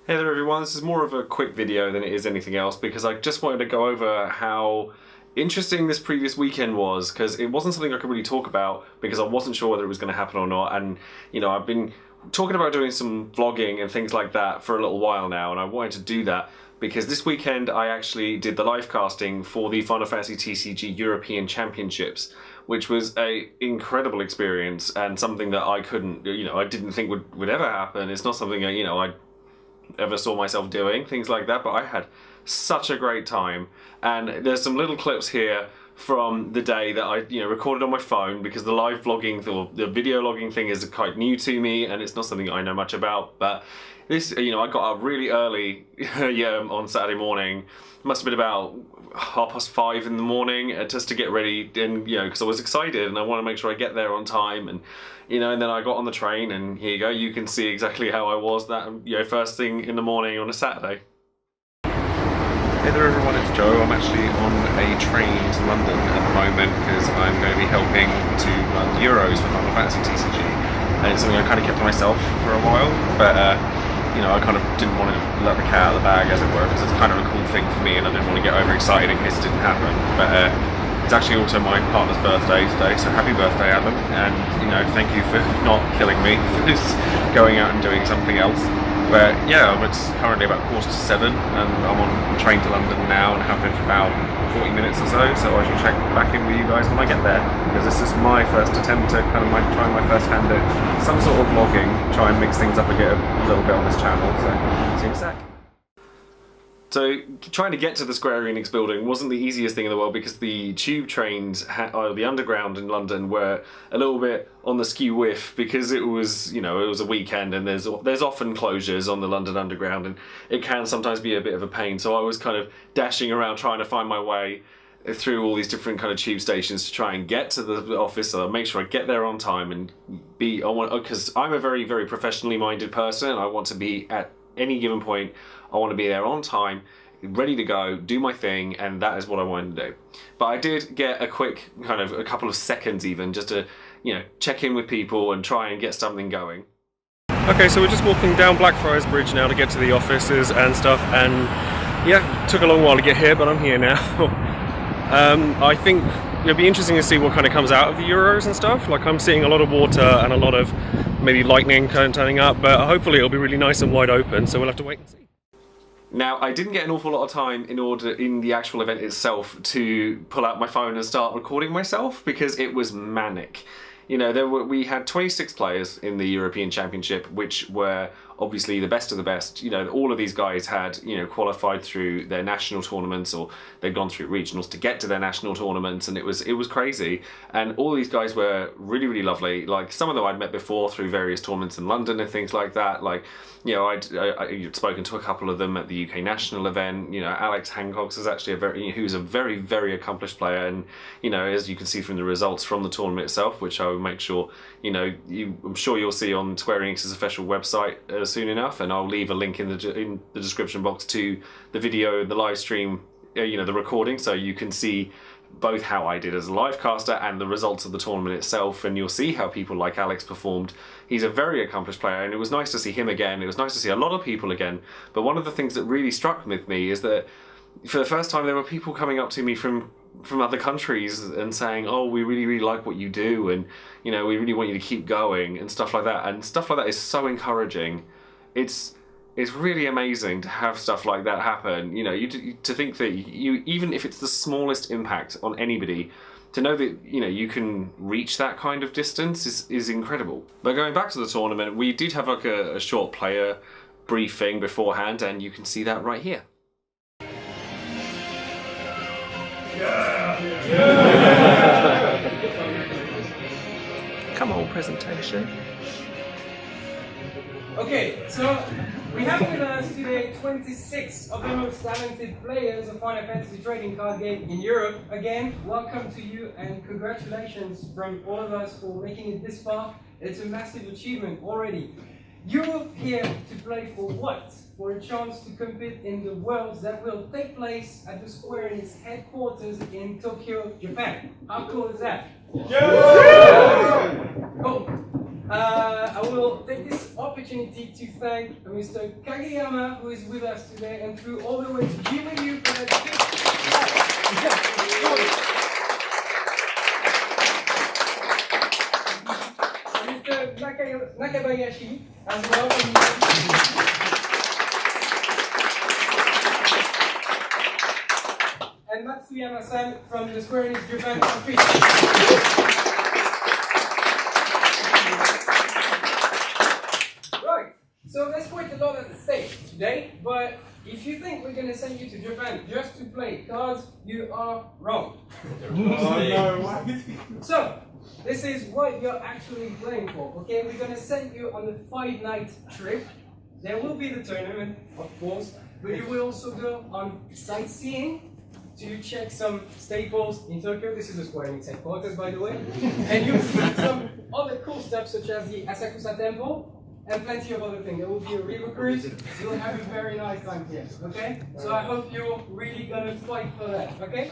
Hey there everyone, this is more of a quick video than it is anything else because I just wanted to go over how interesting this previous weekend was, because it wasn't something I could really talk about because I wasn't sure whether it was going to happen or not. And you know, I've been talking about doing some vlogging and things like that for a little while now, and I wanted to do that because this weekend I actually did the live casting for the Final Fantasy TCG European Championships, which was a incredible experience and something that I couldn't, I didn't think would ever happen. It's not something I ever saw myself doing, things like that, but I had such a great time. And there's some little clips here from the day that I recorded on my phone, because the live vlogging or the video logging thing is quite new to me and it's not something I know much about. But this, I got up really early on Saturday morning. It must have been about 5:30 in the morning just to get ready, and because I was excited and I want to make sure I get there on time. And and then I got on the train, and here you go, you can see exactly how I was that first thing in the morning on a Saturday. Hey there everyone, it's Joe. I'm actually on a train to London at the moment because I'm going to be helping to run the Euros for Final Fantasy TCG, and it's something I kind of kept to myself for a while, but I kind of didn't want to let the cat out of the bag, as it were, because it's kind of a cool thing for me and I didn't want to get overexcited in case it didn't happen. But it's actually also my partner's birthday today, so happy birthday, Adam, and thank you for not killing me for just going out and doing something else. But yeah, it's currently about 6:45 and I'm on the train to London now and have been for about 40 minutes or so I shall check back in with you guys when I get there, because this is my first attempt to kind of try my first hand at some sort of vlogging, try and mix things up and get a little bit on this channel, so see you in a sec. So trying to get to the Square Enix building wasn't the easiest thing in the world, because the tube trains, the underground in London, were a little bit on the skew whiff, because it was it was a weekend and there's often closures on the London Underground, and it can sometimes be a bit of a pain. So I was kind of dashing around trying to find my way through all these different kind of tube stations to try and get to the office, so I'll make sure I get there on time and because I'm a very, very professionally minded person, and I want to be at any given point, I want to be there on time, ready to go, do my thing, and that is what I wanted to do. But I did get a quick, a couple of seconds even, just to, check in with people and try and get something going. Okay, so we're just walking down Blackfriars Bridge now to get to the offices and stuff, and yeah, it took a long while to get here, but I'm here now. I think it'll be interesting to see what kind of comes out of the Euros and stuff. Like, I'm seeing a lot of water and a lot of maybe lightning turning up, but hopefully it'll be really nice and wide open, so we'll have to wait and see. Now, I didn't get an awful lot of time in the actual event itself to pull out my phone and start recording myself, because it was manic. We had 26 players in the European Championship, which were obviously the best of the best. All of these guys had, qualified through their national tournaments, or they'd gone through regionals to get to their national tournaments, and it was crazy. And all these guys were really, really lovely. Like, some of them I'd met before through various tournaments in London and things like that. Like, I'd spoken to a couple of them at the UK national event. Alex Hancock's is actually who's a very, very accomplished player, and as you can see from the results from the tournament itself, which I will make sure I'm sure you'll see on Square Enix's official website soon enough, and I'll leave a link in the description box to the video, the live stream, the recording, so you can see both how I did as a live caster and the results of the tournament itself, and you'll see how people like Alex performed. He's a very accomplished player, and it was nice to see him again. It was nice to see a lot of people again. But one of the things that really struck with me is that for the first time there were people coming up to me from other countries and saying, oh, we really, really like what you do, and we really want you to keep going, and stuff like that. And stuff like that is so encouraging. It's really amazing to have stuff like that happen. To think that even if it's the smallest impact on anybody, to know that you can reach that kind of distance is incredible. But going back to the tournament, we did have like a short player briefing beforehand, and you can see that right here. Come on, presentation. Okay, so we have with us today 26 of the most talented players of Final Fantasy trading card game in Europe. Again, welcome to you and congratulations from all of us for making it this far. It's a massive achievement already. You're here to play for what? For a chance to compete in the Worlds that will take place at the Square Enix headquarters in Tokyo, Japan. How cool is that? Yeah! Cool. I will take this opportunity to thank Mr. Kageyama, who is with us today and flew all the way to be with you for that big and Mr. Nakabayashi as well. And Matsuyama-san from the Square Enix Japan office. So there's quite a lot at stake today, but if you think we're going to send you to Japan just to play cards, you are wrong. So, this is what you're actually playing for, okay? We're going to send you on a 5-night trip. There will be the tournament, of course, but you will also go on sightseeing to check some staples in Tokyo. This is the Square Enix headquarters, by the way. And you'll see some other cool stuff, such as the Asakusa Temple, and plenty of other things. There will be a river cruise. You'll have a very nice time here, okay? So I hope you're really gonna fight for that, okay?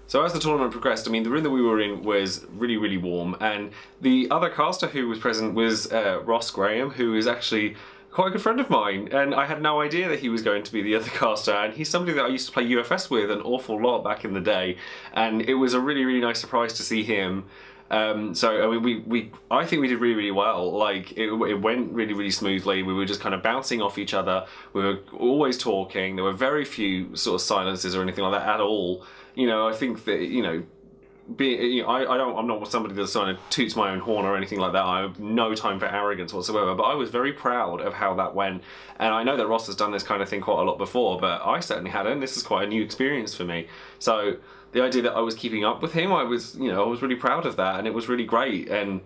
So as the tournament progressed, I mean, the room that we were in was really, really warm, and the other caster who was present was Ross Graham, who is actually quite a good friend of mine, and I had no idea that he was going to be the other caster, and he's somebody that I used to play UFS with an awful lot back in the day, and it was a really, really nice surprise to see him. So I mean, I think we did really, really well. Like it went really, really smoothly. We were just kind of bouncing off each other. We were always talking. There were very few sort of silences or anything like that at all. You know, I think that I'm not somebody that's trying to toots my own horn or anything like that. I have no time for arrogance whatsoever. But I was very proud of how that went. And I know that Ross has done this kind of thing quite a lot before, but I certainly hadn't. This is quite a new experience for me. So the idea that I was keeping up with him, I was really proud of that, and it was really great. And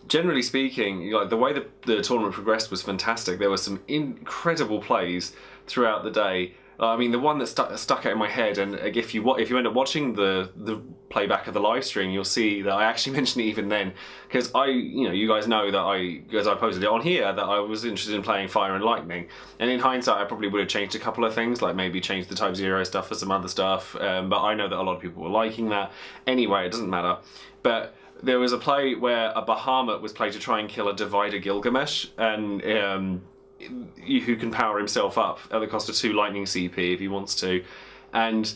generally speaking, like the way the tournament progressed was fantastic. There were some incredible plays throughout the day. I mean, the one that stuck out in my head, and if you end up watching the playback of the live stream, you'll see that I actually mentioned it even then, because you guys know that as I posted it on here, that I was interested in playing Fire and Lightning, and in hindsight, I probably would have changed a couple of things, like maybe changed the Type 0 stuff for some other stuff, but I know that a lot of people were liking that. Anyway, it doesn't matter. But there was a play where a Bahamut was played to try and kill a Divider Gilgamesh, and who can power himself up at the cost of 2 lightning CP if he wants to, and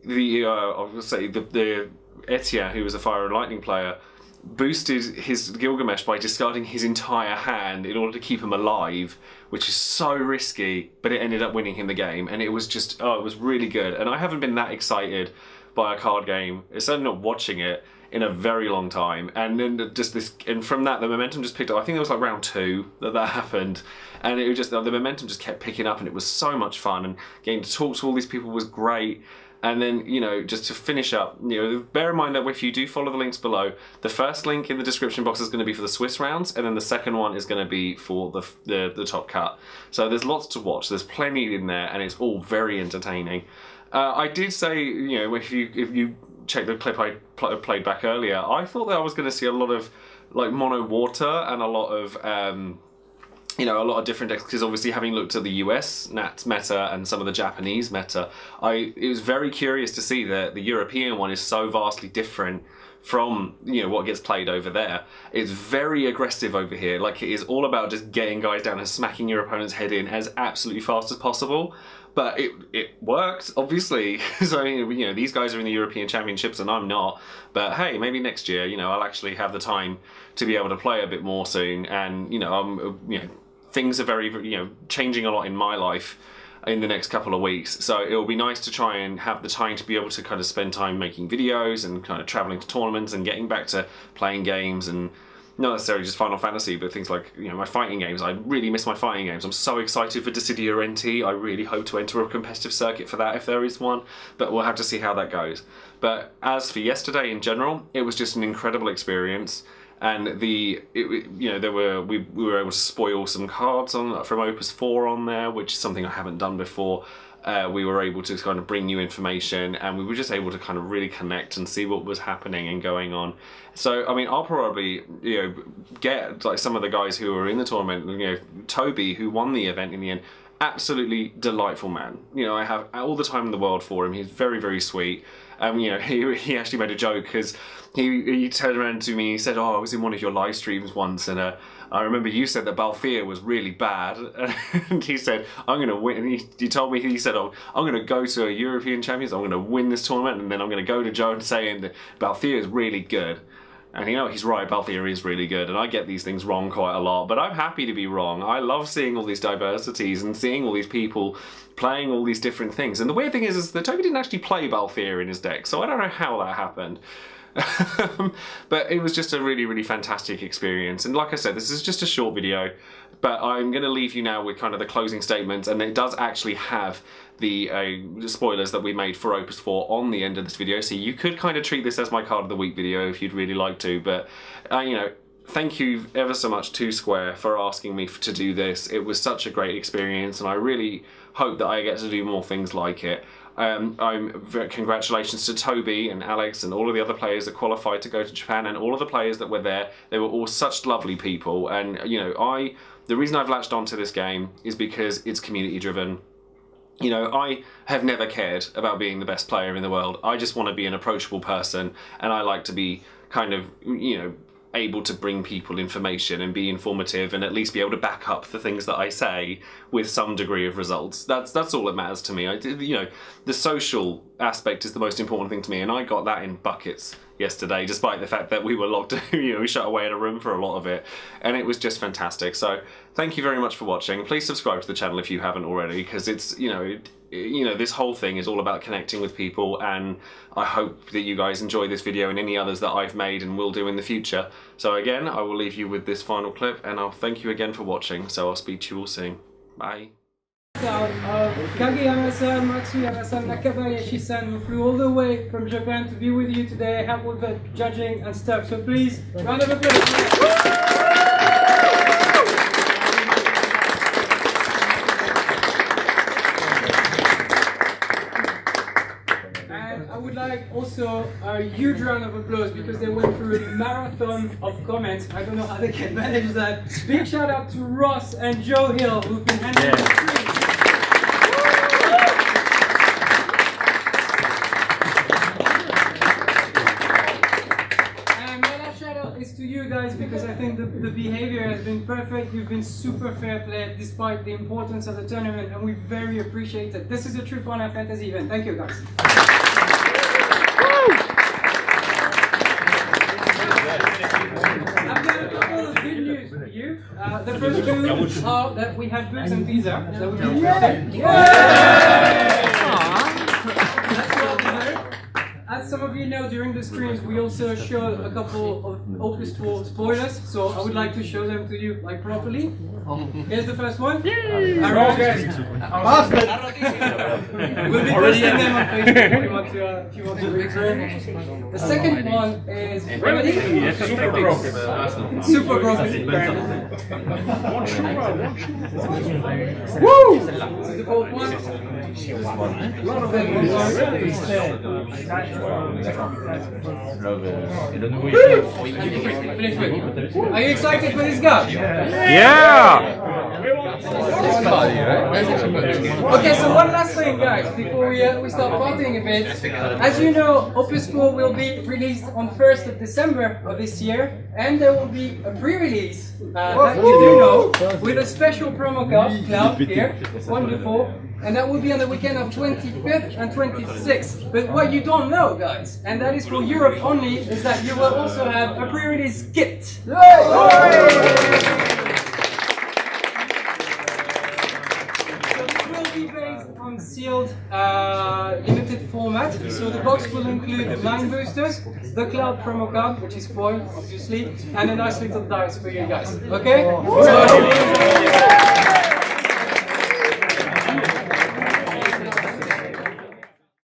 I would say the Etienne, who was a Fire and Lightning player, boosted his Gilgamesh by discarding his entire hand in order to keep him alive, which is so risky, but it ended up winning him the game, and it was just, it was really good. And I haven't been that excited by a card game, certainly not watching it, in a very long time. And then and from that, the momentum just picked up. I think it was like round 2 that happened, and it was just, the momentum just kept picking up, and it was so much fun, and getting to talk to all these people was great. And then, just to finish up, bear in mind that if you do follow the links below, the first link in the description box is going to be for the Swiss rounds, and then the second one is going to be for the top cut. So there's lots to watch. There's plenty in there, and it's all very entertaining. I did say, if you check the clip I played back earlier, I thought that I was going to see a lot of like mono water and a lot of a lot of different decks, because obviously having looked at the US Nats meta and some of the Japanese meta, it was very curious to see that the European one is so vastly different from what gets played over there. It's very aggressive over here. Like, it is all about just getting guys down and smacking your opponent's head in as absolutely fast as possible. But it works, obviously. So these guys are in the European Championships and I'm not. But hey, maybe next year, I'll actually have the time to be able to play a bit more soon. And things are very changing a lot in my life in the next couple of weeks. So it'll be nice to try and have the time to be able to kind of spend time making videos and kind of traveling to tournaments and getting back to playing games, and not necessarily just Final Fantasy, but things like, my fighting games. I really miss my fighting games. I'm so excited for Dissidia NT. I really hope to enter a competitive circuit for that if there is one, but we'll have to see how that goes. But as for yesterday in general, it was just an incredible experience. And we were able to spoil some cards from Opus 4 on there, which is something I haven't done before. We were able to kind of bring new information, and we were just able to kind of really connect and see what was happening and going on. So, I mean, I'll probably, get like some of the guys who were in the tournament, Tobi, who won the event in the end, absolutely delightful man. You know, I have all the time in the world for him. He's very, very sweet. You know, he actually made a joke because he turned around to me and he said, "Oh, I was in one of your live streams once, and I remember you said that Balthier was really bad." And he said, "I'm going to win." And he told me, he said, "Oh, I'm going to go to a European Champions. I'm going to win this tournament, and then I'm going to go to Joe and say that Balthier is really good." And you know, he's right, Balthier is really good, and I get these things wrong quite a lot, but I'm happy to be wrong. I love seeing all these diversities and seeing all these people playing all these different things. And the weird thing is that Tobi didn't actually play Balthier in his deck, so I don't know how that happened. But it was just a really, really fantastic experience. And like I said, this is just a short video, but I'm going to leave you now with kind of the closing statements, and it does actually have the spoilers that we made for Opus 4 on the end of this video, so you could kind of treat this as my card of the week video if you'd really like to. But you know, thank you ever so much to Square for asking me to do this. It was such a great experience, and I really hope that I get to do more things like it. Congratulations to Tobi and Alex and all of the other players that qualified to go to Japan, and all of the players that were there. They were all such lovely people, and you know, the reason I've latched onto this game is because it's community driven. You know, I have never cared about being the best player in the world. I just want to be an approachable person, and I like to be kind of, you know, able to bring people information and be informative and at least be able to back up the things that I say with some degree of results. That's all that matters to me. You know, the social aspect is the most important thing to me, and I got that in buckets yesterday, despite the fact that we were locked, you know, we shut away in a room for a lot of it, and it was just fantastic. So thank you very much for watching. Please subscribe to the channel if you haven't already, because it's, you know, this whole thing is all about connecting with people, and I hope that you guys enjoy this video and any others that I've made and will do in the future. So again, I will leave you with this final clip, and I'll thank you again for watching. So I'll speak to you all soon. Bye. Kageyama-san, Matsuyama-san, Nakabayashi-san, who flew all the way from Japan to be with you today, help with the judging and stuff. So please, round of applause. Also, a huge round of applause because they went through a marathon of comments. I don't know how they can manage that. Big shout out to Ross and Joe Hill, who've been handling the stream. And my last shout out is to you guys, because I think the behavior has been perfect. You've been super fair play despite the importance of the tournament, and we very appreciate it. This is a true Final Fantasy event. Thank you, guys. I've got a couple of good news for you. The first two are that we have books and pizza. That would be interesting. That's well done. As some of you know, during the streams we also showed a couple of Opus 4 spoilers, so I would like to show them to you like properly. Here's the first one. Alright. We'll be posting them on Facebook if you want to read them. The second one is ready? Super broken. Super broken. Woo! This is the fourth one. A lot of them. Are you excited for this guy? Yeah! Okay, so one last thing, guys, before we start partying a bit. As you know, Opus 4 will be released on 1st of December of this year, and there will be a pre-release that you do know with a special promo cloud here, wonderful. And that will be on the weekend of 25th and 26th. But what you don't know, guys, and that is for Europe only, is that you will also have a pre-release kit. Sealed limited format, so the box will include the Mind Boosters, the Cloud promo card, which is foil obviously, and a nice little dice for you guys. Okay? So,